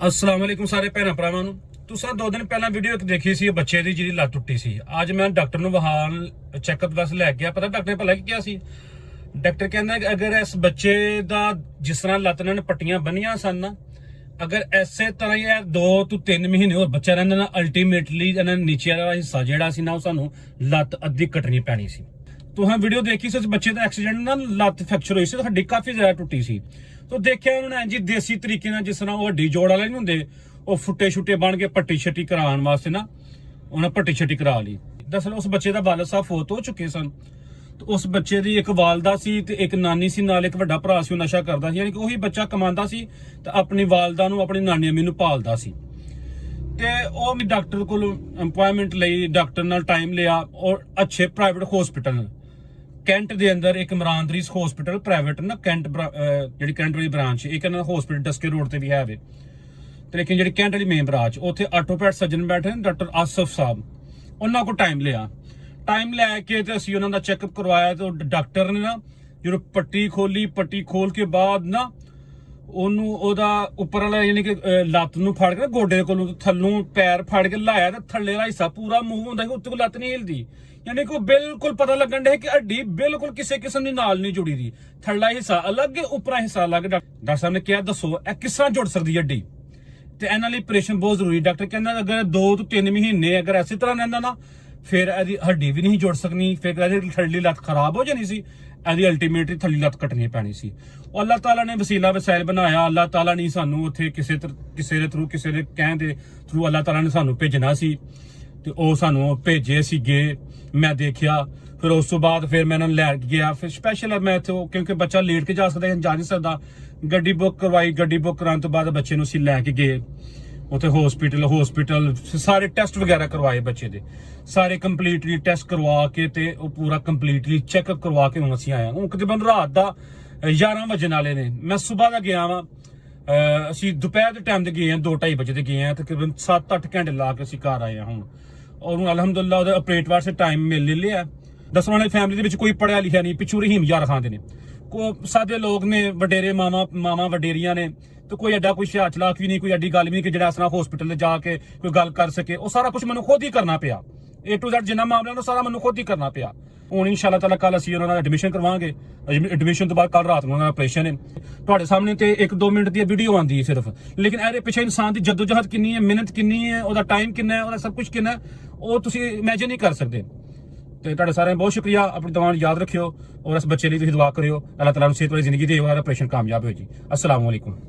अस्सलाम वालेकुम सारे भैन भरावां ਨੂੰ ਤੁਸੀਂ 2 ਦਿਨ ਪਹਿਲਾਂ ਵੀਡੀਓ ਇੱਕ ਦੇਖੀ ਸੀ ਬੱਚੇ ਦੀ ਜਿਹਦੀ ਲੱਤ ਟੁੱਟੀ ਸੀ। ਅੱਜ ਮੈਂ ਡਾਕਟਰ ਨੂੰ ਵਹਾਨ ਚੈੱਕਅਪ ਵਾਸਤੇ ਲੈ ਗਿਆ। ਪਤਾ ਡਾਕਟਰ ਨੇ ਭਲਾ ਕੀ ਕਿਹਾ ਸੀ? ਡਾਕਟਰ ਕਹਿੰਦਾ ਕਿ ਅਗਰ ਇਸ ਬੱਚੇ ਦਾ ਜਿਸ ਤਰ੍ਹਾਂ ਲੱਤ ਨਾਲ ਪੱਟੀਆਂ ਬੰਨੀਆਂ ਸਨ ਨਾ, ਅਗਰ ਐਸੇ ਤਰ੍ਹਾਂ ਹੀ 2 ਤੋਂ 3 ਮਹੀਨੇ ਹੋਰ ਬੱਚਾ ਰਹਿੰਦਾ ਨਾ, ਅਲਟੀਮੇਟਲੀ ਇਹਨਾਂ ਨੀਚੇ ਵਾਲਾ ਹਿੱਸਾ ਜਿਹੜਾ ਸੀ ਨਾ, ਉਹ ਸਾਨੂੰ ਲੱਤ ਅੱਧੀ ਕੱਟਣੀ ਪੈਣੀ ਸੀ। ਤੁਸੀਂ ਵੀਡੀਓ ਦੇਖੀ ਸੀ, ਬੱਚੇ ਦਾ ਐਕਸੀਡੈਂਟ ਨਾਲ ਲੱਤ ਫ੍ਰੈਕਚਰ ਹੋਈ ਸੀ, ਹੱਡੀ ਕਾਫੀ ਜ਼ਿਆਦਾ ਟੁੱਟੀ ਸੀ। तो देखिया उन्होंने जी देसी तरीके ना, जिस तरह हड्डी जोड़ वाले नहीं होंगे, वो फुट्टे छुट्टे बन के पट्टी छट्टी कराने वास्ते ना उन्हें पट्टी छट्टी करा ली। दरअसल उस बच्चे का वालिद साहब फौत हो चुके सन। तो उस बच्चे की एक वालदा सी ते एक नानी सी, नाल एक वड्डा भरा सी, नशा करदा सी, यानी कि वही बच्चा कमांदा सी ते अपनी वालदा नूं अपनी नानी अम्मी नूं पालदा सी। ते ओह मैं डॉक्टर कोल अपॉइंटमेंट लई, डॉक्टर नाल टाइम लिया और अच्छे प्राइवेट हॉस्पिटल कैंट दे अंदर एक इमरानदरीस हॉस्पिटल प्राइवेट ना, कैंट जी कैंट वाली ब्रांच एक हॉस्पिटल डस्के रोड से भी है वे, लेकिन जी कैंट वाली मेन ब्रांच उत्थे ऑटोपैड सर्जन बैठे डॉक्टर आसिफ साहब, उन्होंने को टाइम लिया। टाइम लैके तो असीं उन्हों दा चैकअप करवाया। तो डॉक्टर ने ना जो पट्टी खोली, पट्टी खोल के बाद ना ਉਹਨੂੰ ਉਹਦਾ ਉੱਪਰ ਵਾਲਾ ਯਾਨੀ ਕਿ ਲੱਤ ਨੂੰ ਫੜ ਕੇ ਗੋਡੇ ਕੋਲੋਂ ਥੱਲੋਂ ਪੈਰ ਫੜ ਕੇ ਲਾਇਆ ਤੇ ਥੱਲੇ ਵਾਲਾ ਹਿੱਸਾ ਪੂਰਾ ਮੂੰਹ ਹੁੰਦਾ ਕਿ ਉੱਤੇ ਕੋ ਲੱਤ ਨਹੀਂ ਹਿਲਦੀ, ਯਾਨੀ ਕਿ ਉਹ ਬਿਲਕੁਲ ਪਤਾ ਲੱਗਣ ਡਿਆ ਕਿ ਹੱਡੀ ਬਿਲਕੁਲ ਕਿਸੇ ਕਿਸਮ ਦੀ ਨਾਲ ਨਹੀਂ ਜੁੜੀ ਦੀ। ਥੱਲਾ ਹਿੱਸਾ ਅਲੱਗ ਹੈ, ਉੱਪਰਲਾ ਹਿੱਸਾ ਅਲੱਗ। ਡਾਕਟਰ ਸਾਹਿਬ ਨੇ ਕਿਹਾ ਦੱਸੋ ਇਹ ਕਿਸ ਤਰ੍ਹਾਂ ਜੁੜ ਸਕਦੀ ਹੱਡੀ, ਤੇ ਇਹਨਾਂ ਲਈ ਆਪਰੇਸ਼ਨ ਬਹੁਤ ਜ਼ਰੂਰੀ। ਡਾਕਟਰ ਕਹਿੰਦਾ ਅਗਰ 2 ਤੋਂ 3 ਮਹੀਨੇ ਅਗਰ ਇਸੇ ਤਰ੍ਹਾਂ ਰਹਿੰਦਾ ਨਾ, ਫਿਰ ਇਹਦੀ ਹੱਡੀ ਵੀ ਨਹੀਂ ਜੁੜ ਸਕਣੀ, ਫਿਰ ਇਹਦੀ ਥੱਲੀ ਲੱਤ ਖਰਾਬ ਹੋ ਜਾਣੀ ਸੀ, ਇਹਦੀ ਅਲਟੀਮੇਟਲੀ ਥੱਲੀ ਲੱਤ ਕੱਟਣੀ ਪੈਣੀ ਸੀ। ਉਹ ਅੱਲਾਹ ਤਾਲਾ ਨੇ ਵਸੀਲਾ ਵਸਾਇਲ ਬਣਾਇਆ। ਅੱਲਾਹ ਤਾਲਾ ਨੇ ਸਾਨੂੰ ਉੱਥੇ ਕਿਸੇ ਦੇ ਥਰੂ, ਕਿਸੇ ਦੇ ਕਹਿਣ ਦੇ ਥਰੂ ਅੱਲਾਹ ਤਾਲਾ ਨੇ ਸਾਨੂੰ ਭੇਜਣਾ ਸੀ, ਤੇ ਉਹ ਸਾਨੂੰ ਭੇਜੇ ਸੀਗੇ। ਮੈਂ ਦੇਖਿਆ, ਫਿਰ ਉਸ ਤੋਂ ਬਾਅਦ ਫਿਰ ਮੈਂ ਇਹਨਾਂ ਨੂੰ ਲੈ ਗਿਆ। ਫਿਰ ਸਪੈਸ਼ਲ ਮੈਂ ਇੱਥੇ, ਕਿਉਂਕਿ ਬੱਚਾ ਲੇਟ ਕੇ ਜਾ ਸਕਦਾ, ਜਾ ਨਹੀਂ ਸਕਦਾ, ਗੱਡੀ ਬੁੱਕ ਕਰਵਾਈ। ਗੱਡੀ ਬੁੱਕ ਕਰਾਉਣ ਤੋਂ ਬਾਅਦ ਬੱਚੇ ਨੂੰ ਅਸੀਂ ਲੈ ਕੇ ਗਏ ਉੱਥੇ ਹਸਪੀਟਲ ਸਾਰੇ ਟੈਸਟ ਵਗੈਰਾ ਕਰਵਾਏ ਬੱਚੇ ਦੇ, ਸਾਰੇ ਕੰਪਲੀਟਲੀ ਟੈਸਟ ਕਰਵਾ ਕੇ ਤੇ ਉਹ ਪੂਰਾ ਕੰਪਲੀਟਲੀ ਚੈੱਕਅਪ ਕਰਵਾ ਕੇ ਹੁਣ ਅਸੀਂ ਆਏ ਹਾਂ। ਹੁਣ ਤਕਰੀਬਨ ਰਾਤ ਦਾ 11 ਵਜਣ ਵਾਲੇ ਨੇ। ਮੈਂ ਸਵੇਰ ਦਾ ਗਿਆ ਵਾਂ, ਅਸੀਂ ਦੁਪਹਿਰ ਦੇ ਟਾਈਮ ਤੇ ਗਏ ਹਾਂ, 2-2:30 ਵਜੇ ਤੇ ਗਏ ਹਾਂ। ਤਕਰੀਬਨ 7-8 ਘੰਟੇ ਲਾ ਕੇ ਅਸੀਂ ਘਰ ਆਏ ਹਾਂ ਹੁਣ। ਔਰ ਹੁਣ ਅਲਹਮਦੁਲਿਲਾ ਉਹਦਾ ਆਪਰੇਟ ਵਾਸਤੇ ਟਾਈਮ ਮਿਲ ਲਿਆ। ਦੱਸੋ ਉਹਨਾਂ ਦੀ ਫੈਮਿਲੀ ਦੇ ਵਿੱਚ ਕੋਈ ਪੜਿਆ ਲਿਖਿਆ ਨਹੀਂ, ਪਿੱਛੋਂ ਰਹੀਮ ਯਾਰ ਖਾਂਦੇ ਨੇ, ਸਾਦੇ ਲੋਕ ਨੇ, ਵਡੇਰੇ ਮਾਵਾਂ ਵਡੇਰੀਆਂ ਨੇ, ਤੇ ਕੋਈ ਐਡਾ ਕੋਈ ਸਿਆਚ ਚਲਾਕ ਵੀ ਨਹੀਂ, ਕੋਈ ਐਡੀ ਗੱਲ ਵੀ ਨਹੀਂ ਕਿ ਜਿਹੜਾ ਅਸਨਾ ਹਸਪੀਟਲ ਤੇ ਜਾ ਕੇ ਕੋਈ ਗੱਲ ਕਰ ਸਕੇ। ਉਹ ਸਾਰਾ ਕੁਝ ਮੈਨੂੰ ਖੁਦ ਹੀ ਕਰਨਾ ਪਿਆ, A to Z ਜਿੰਨਾ ਮਾਮਲਾ ਉਹ ਸਾਰਾ ਮੈਨੂੰ ਖੁਦ ਹੀ ਕਰਨਾ ਪਿਆ। ਹੁਣ ਇਨਸ਼ਾਅੱਲਾ ਤਾਲਾ ਕੱਲ ਅਸੀਂ ਉਹਨਾਂ ਦਾ ਐਡਮਿਸ਼ਨ ਕਰਵਾਵਾਂਗੇ। ਐਡਮਿਸ਼ਨ ਤੋਂ ਬਾਅਦ ਕੱਲ ਰਾਤ ਨੂੰ ਉਹਨਾਂ ਦਾ ਆਪਰੇਸ਼ਨ ਹੈ। ਤੁਹਾਡੇ ਸਾਹਮਣੇ ਤੇ 1-2 ਮਿੰਟ ਦੀ ਵੀਡੀਓ ਆਉਂਦੀ ਹੈ ਸਿਰਫ, ਲੇਕਿਨ ਇਹਦੇ ਪਿੱਛੇ ਇਨਸਾਨ ਦੀ ਜਦੋਜਹਦ ਕਿੰਨੀ ਹੈ, ਮਿਹਨਤ ਕਿੰਨੀ ਹੈ, ਉਹਦਾ ਟਾਈਮ ਕਿੰਨਾ ਹੈ, ਉਹਦਾ ਸਭ ਕੁਝ ਕਿੰਨਾ ਹੈ, ਉਹ ਤੁਸੀਂ ਇਮੇਜਿਨ ਨਹੀਂ ਕਰ ਸਕਦੇ। ਤੇ ਤੁਹਾਡੇ ਸਾਰਿਆਂ ਦਾ ਬਹੁਤ ਸ਼ੁਕਰੀਆ। ਆਪਣੀ ਦੁਆ ਯਾਦ ਰੱਖਿਓ ਔਰ ਇਸ ਬੱਚੇ ਲਈ ਤੁਸੀਂ ਦੁਆ ਕਰਿਓ। ਅੱਲਾਹ ਤਾਲਾ ਨੂੰ ਸਿਹਤ ਵਾਲੀ ਜ਼ਿੰਦਗੀ ਦੇ, ਉਹਦਾ ਆਪਰੇਸ਼ਨ ਕਾਮਯਾਬ ਹੋ ਜੀ। अस्सलाम वालेकुम।